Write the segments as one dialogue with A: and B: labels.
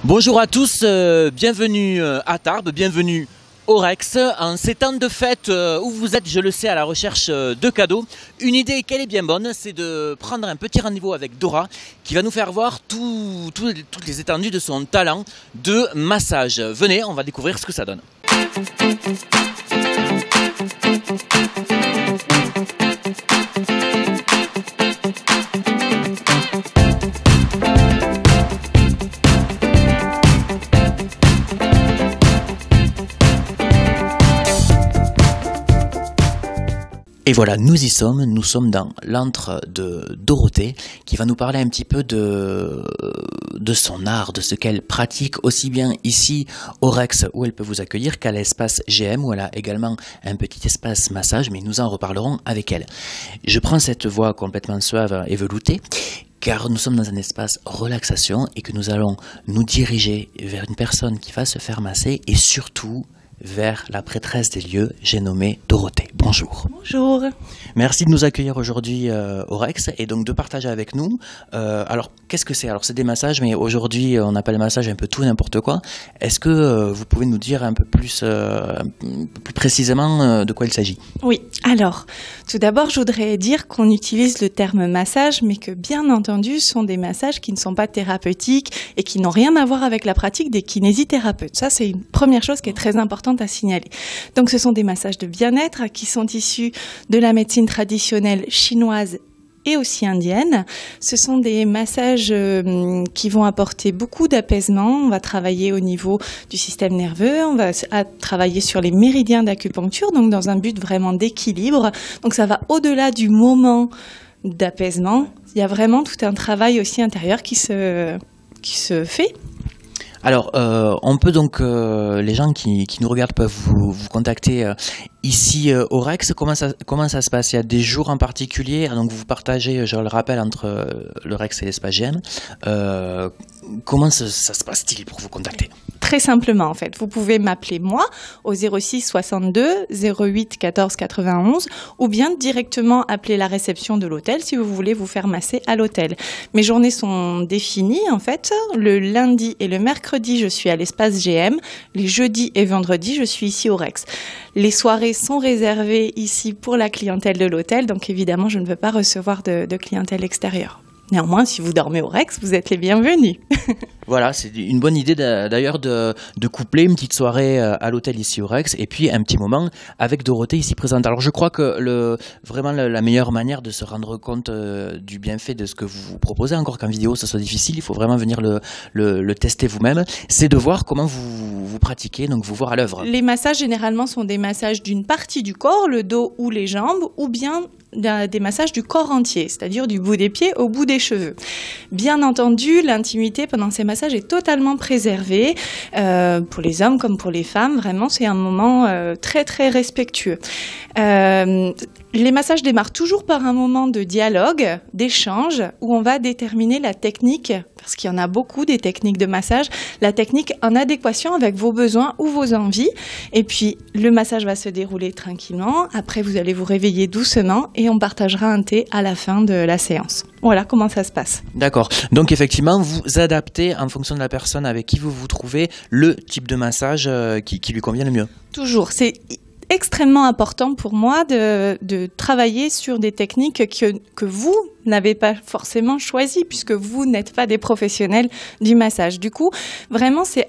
A: Bonjour à tous, bienvenue à Tarbes, bienvenue au Rex. En ces temps de fête où vous êtes, je le sais, à la recherche de cadeaux, une idée qu'elle est bien bonne, c'est de prendre un petit rendez-vous avec Dora qui va nous faire voir toutes les étendues de son talent de massage. Venez, on va découvrir ce que ça donne. Et voilà, nous y sommes, nous sommes dans l'antre de Dorothée qui va nous parler un petit peu de son art, de ce qu'elle pratique aussi bien ici au Rex où elle peut vous accueillir qu'à l'espace GM où elle a également un petit espace massage, mais nous en reparlerons avec elle. Je prends cette voix complètement suave et veloutée car nous sommes dans un espace relaxation et que nous allons nous diriger vers une personne qui va se faire masser et surtout vers la prêtresse des lieux, j'ai nommé Dorothée. Bonjour.
B: Bonjour.
A: Merci de nous accueillir aujourd'hui au Rex et donc de partager avec nous. Alors, qu'est-ce que c'est? Alors, c'est des massages, mais aujourd'hui, on appelle massage un peu tout et n'importe quoi. Est-ce que vous pouvez nous dire un peu plus précisément de quoi il s'agit?
B: Oui, alors, tout d'abord, je voudrais dire qu'on utilise le terme massage, mais que bien entendu, ce sont des massages qui ne sont pas thérapeutiques et qui n'ont rien à voir avec la pratique des kinésithérapeutes. Ça, c'est une première chose qui est très importante à signaler. Donc, ce sont des massages de bien-être qui sont issus de la médecine traditionnelle chinoise et aussi indienne. Ce sont des massages qui vont apporter beaucoup d'apaisement. On va travailler au niveau du système nerveux, on va travailler sur les méridiens d'acupuncture, donc dans un but vraiment d'équilibre. Donc ça va au-delà du moment d'apaisement. Il y a vraiment tout un travail aussi intérieur qui se fait.
A: Alors, on peut donc, les gens qui nous regardent peuvent vous contacter ici au Rex. Comment ça se passe? Il y a des jours en particulier, donc vous partagez, je le rappelle, entre le Rex et l'espace GM. Comment ça se passe-t-il pour vous contacter?
B: Très simplement, en fait. Vous pouvez m'appeler moi au 06 62 08 14 91 ou bien directement appeler la réception de l'hôtel si vous voulez vous faire masser à l'hôtel. Mes journées sont définies, en fait. Le lundi et le mercredi, je suis à l'espace GM. Les jeudis et vendredis, je suis ici au Rex. Les soirées sont réservées ici pour la clientèle de l'hôtel, donc évidemment, je ne veux pas recevoir de clientèle extérieure. Néanmoins, si vous dormez au Rex, vous êtes les bienvenus.
A: Voilà, c'est une bonne idée d'ailleurs de coupler une petite soirée à l'hôtel ici au Rex et puis un petit moment avec Dorothée ici présente. Alors je crois que vraiment la meilleure manière de se rendre compte du bienfait de ce que vous proposez, encore qu'en vidéo ça soit difficile, il faut vraiment venir le tester vous-même, c'est de voir comment vous pratiquez, donc vous voir à l'œuvre.
B: Les massages généralement sont des massages d'une partie du corps, le dos ou les jambes, ou bien des massages du corps entier, c'est-à-dire du bout des pieds au bout des cheveux. Bien entendu, l'intimité pendant ces massages est totalement préservée, pour les hommes comme pour les femmes. Vraiment, c'est un moment très très respectueux. Les massages démarrent toujours par un moment de dialogue, d'échange, où on va déterminer la technique, parce qu'il y en a beaucoup des techniques de massage, la technique en adéquation avec vos besoins ou vos envies. Et puis, le massage va se dérouler tranquillement. Après, vous allez vous réveiller doucement et on partagera un thé à la fin de la séance. Voilà comment ça se passe.
A: D'accord. Donc, effectivement, vous adaptez en fonction de la personne avec qui vous vous trouvez le type de massage qui lui convient le mieux.
B: Toujours. C'est extrêmement important pour moi de travailler sur des techniques que vous n'avez pas forcément choisies puisque vous n'êtes pas des professionnels du massage. Du coup, vraiment, c'est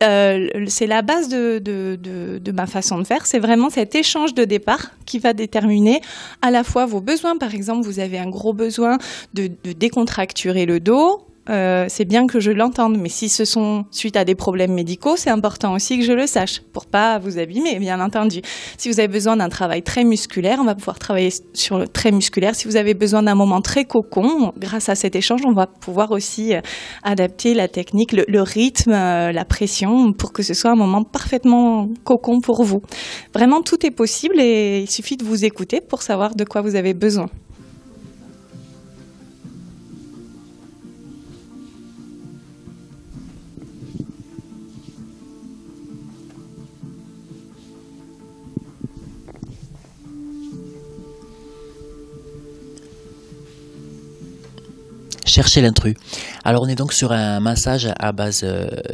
B: la base de ma façon de faire. C'est vraiment cet échange de départ qui va déterminer à la fois vos besoins. Par exemple, vous avez un gros besoin de décontracturer le dos. C'est bien que je l'entende, mais si ce sont suite à des problèmes médicaux, c'est important aussi que je le sache, pour pas vous abîmer, bien entendu. Si vous avez besoin d'un travail très musculaire, on va pouvoir travailler sur le très musculaire. Si vous avez besoin d'un moment très cocon, grâce à cet échange, on va pouvoir aussi adapter la technique, le rythme, la pression, pour que ce soit un moment parfaitement cocon pour vous. Vraiment, tout est possible et il suffit de vous écouter pour savoir de quoi vous avez besoin.
A: Cherchez l'intrus. Alors on est donc sur un massage à base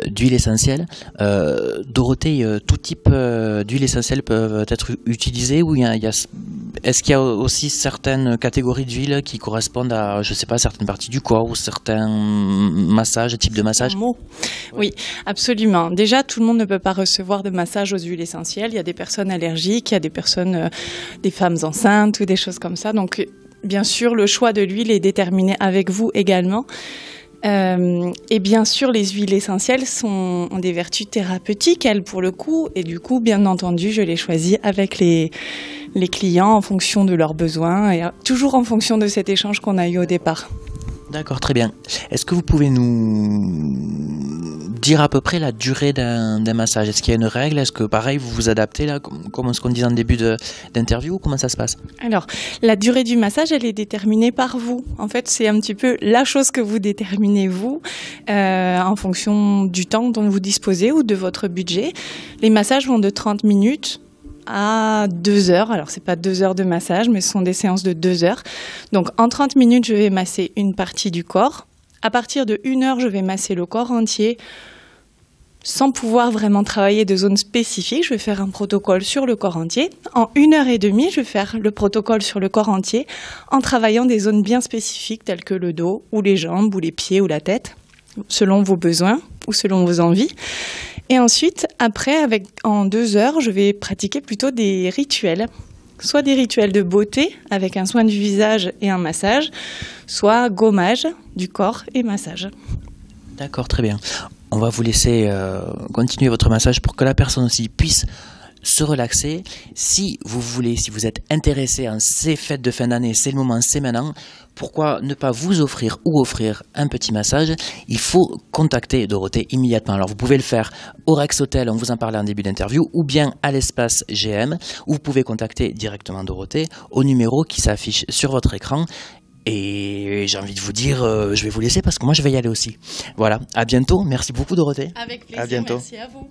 A: d'huile essentielle. Dorothée, tout type d'huile essentielle peuvent être utilisées ou est-ce qu'il y a aussi certaines catégories d'huile qui correspondent à, je sais pas, certaines parties du corps ou certains massages, types de massages?
B: Oui, absolument. Déjà, tout le monde ne peut pas recevoir de massage aux huiles essentielles. Il y a des personnes allergiques, il y a des personnes, des femmes enceintes ou des choses comme ça. Donc, bien sûr, le choix de l'huile est déterminé avec vous également. Et bien sûr, les huiles essentielles ont des vertus thérapeutiques, elles, pour le coup. Et du coup, bien entendu, je les choisis avec les clients en fonction de leurs besoins et toujours en fonction de cet échange qu'on a eu au départ.
A: D'accord, très bien. Est-ce que vous pouvez nous dire à peu près la durée d'un massage? Est-ce qu'il y a une règle? Est-ce que pareil, vous vous adaptez là, comme ce qu'on disait en début d'interview, ou comment ça se passe?
B: Alors, la durée du massage, elle est déterminée par vous. En fait, c'est un petit peu la chose que vous déterminez vous, en fonction du temps dont vous disposez ou de votre budget. Les massages vont de 30 minutes à 2 heures. Alors, c'est pas 2 heures de massage, mais ce sont des séances de 2 heures. Donc, en 30 minutes, je vais masser une partie du corps. À partir de 1 heure, je vais masser le corps entier sans pouvoir vraiment travailler de zones spécifiques. Je vais faire un protocole sur le corps entier. En 1h30, je vais faire le protocole sur le corps entier en travaillant des zones bien spécifiques telles que le dos ou les jambes ou les pieds ou la tête, selon vos besoins ou selon vos envies. Et ensuite, après, en 2 heures, je vais pratiquer plutôt des rituels. Soit des rituels de beauté avec un soin du visage et un massage, soit gommage du corps et massage.
A: D'accord, très bien. On va vous laisser continuer votre massage pour que la personne aussi puisse se relaxer. Si vous voulez, si vous êtes intéressé en ces fêtes de fin d'année, c'est le moment, c'est maintenant. Pourquoi ne pas vous offrir ou offrir un petit massage? Il faut contacter Dorothée immédiatement. Alors vous pouvez le faire au Rex Hotel, on vous en parlait en début d'interview, ou bien à l'espace GM, ou vous pouvez contacter directement Dorothée au numéro qui s'affiche sur votre écran. Et j'ai envie de vous dire, je vais vous laisser parce que moi je vais y aller aussi. Voilà, à bientôt. Merci beaucoup Dorothée.
B: Avec plaisir,
A: à bientôt.
B: Merci à vous.